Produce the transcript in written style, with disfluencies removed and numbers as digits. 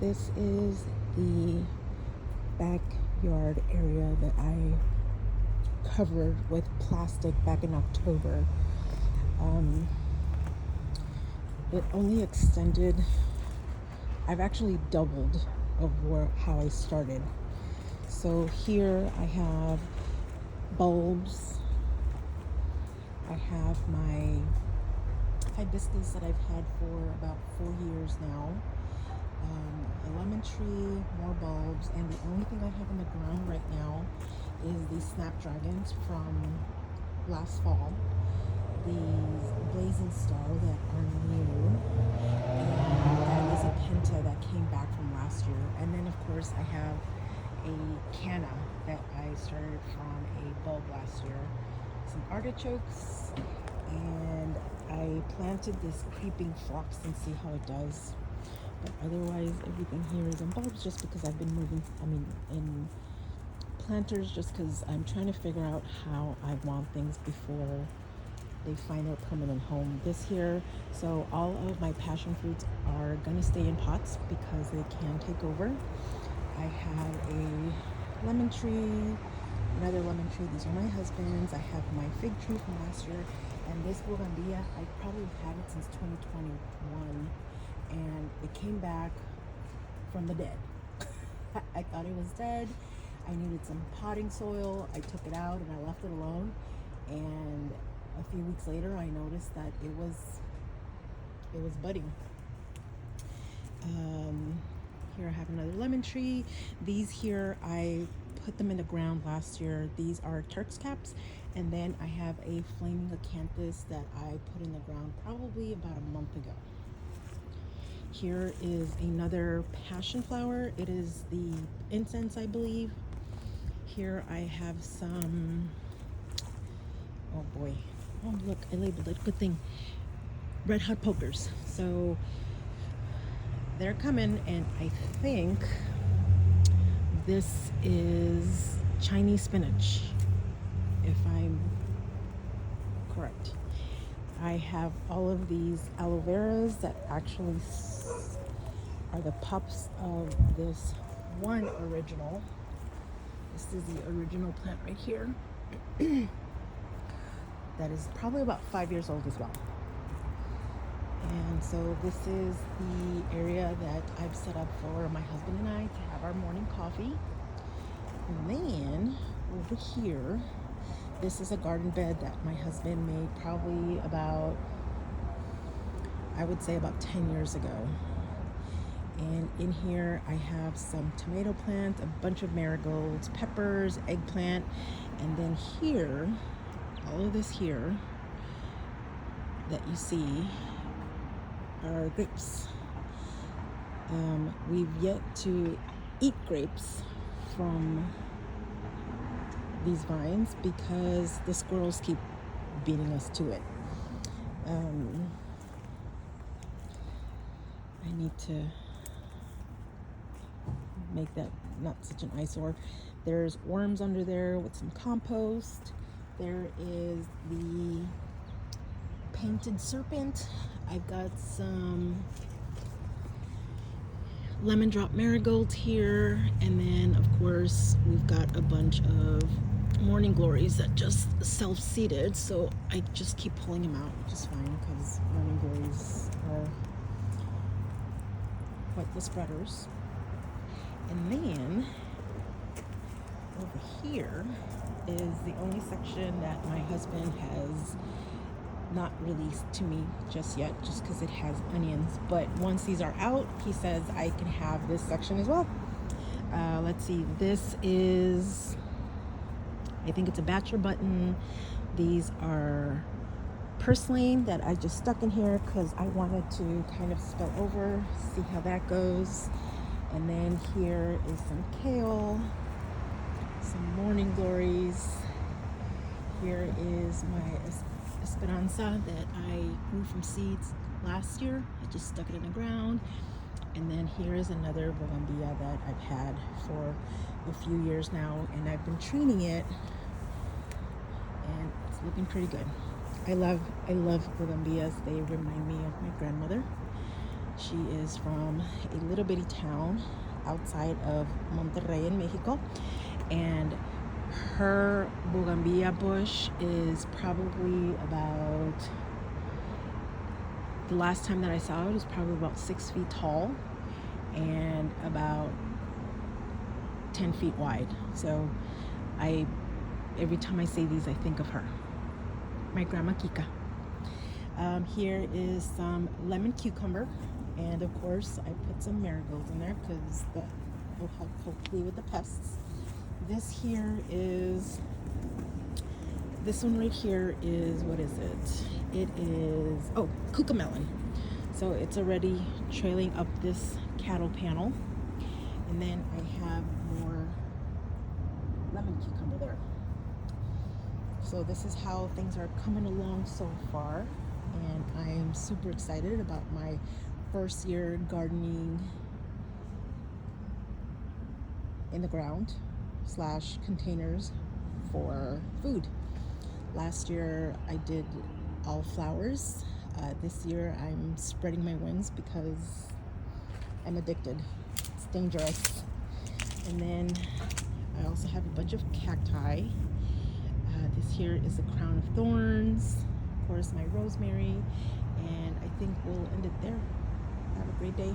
This is the backyard area that I covered with plastic back in October. Um, it only extended, I've actually doubled of how I started. So here I have bulbs, I have my hibiscus that I've had for about 4 years now, a lemon tree, more bulbs, and the only thing I have in the ground right now is these snapdragons from last fall, these blazing star that are new, and that is a penta that came back from last year. And then of course I have a canna that I started from a bulb last year, some artichokes, and I planted this creeping phlox and see how it does. But otherwise everything here is in bulbs just because I've been moving, in planters, just because I'm trying to figure out how I want things before they find their permanent home. This here, so all of my passion fruits are gonna stay in pots because they can take over. I have a lemon tree, another lemon tree. These are my husband's. I have my fig tree from last year, and this bougainvillea, I probably had it since 2021, and it came back from the dead. I thought it was dead. I needed some potting soil. I took it out and I left it alone, and a few weeks later I noticed that it was budding. Here I have another lemon tree. These here, I put them in the ground last year. These are Turk's caps, and then I have a flaming acanthus that I put in the ground probably about a month ago. Here is another passion flower. It is the incense, I believe. Here I have some, oh boy, oh look, I labeled it, good thing, red hot pokers. So they're coming, and I think this is Chinese spinach, if I'm correct. I have all of these aloe veras that actually are the pups of this one original. This is the original plant right here. That is probably about 5 years old as well. And so this is the area that I've set up for my husband and I to have our morning coffee. And then over here, this is a garden bed that my husband made probably about, I would say about 10 years ago. And in here I have some tomato plants, a bunch of marigolds, peppers, eggplant, and then here, all of this here that you see are grapes. We've yet to eat grapes from these vines because the squirrels keep beating us to it. I need to make that not such an eyesore. There's worms under there with some compost. There is the painted serpent. I've got some lemon drop marigolds here, and then of course we've got a bunch of morning glories that just self-seeded, so I just keep pulling them out, which is fine because morning glories are quite the spreaders. And then over here is the only section that my husband has not released to me just yet, just because it has onions. But once these are out, he says I can have this section as well. Let's see, this is, I think it's a bachelor button. These are purslane that I just stuck in here because I wanted to kind of spill over, see how that goes. And then here is some kale, some morning glories. Here is my Esperanza that I grew from seeds last year. I just stuck it in the ground. And then here is another bougainvillea that I've had for a few years now, and I've been treating it, and it's looking pretty good. I love bougainvilleas. They remind me of my grandmother. She is from a little bitty town outside of Monterrey in Mexico, and her bougainvillea bush is probably about, the last time that I saw it was probably about 6 feet tall and about 10 feet wide. So every time I say these, I think of her, my grandma Kika. Here is some lemon cucumber, and of course I put some marigolds in there because that will help hopefully with the pests. This one right here is, what is it? It is, oh, cucamelon. So it's already trailing up this cattle panel. And then I have more lemon cucumber there. So this is how things are coming along so far. And I am super excited about my first year gardening in the ground / containers for food. Last year I did all flowers. This year I'm spreading my wings because I'm addicted. It's dangerous. And then I also have a bunch of cacti. This here is the crown of thorns. Of course, my rosemary. And I think we'll end it there. Have a great day.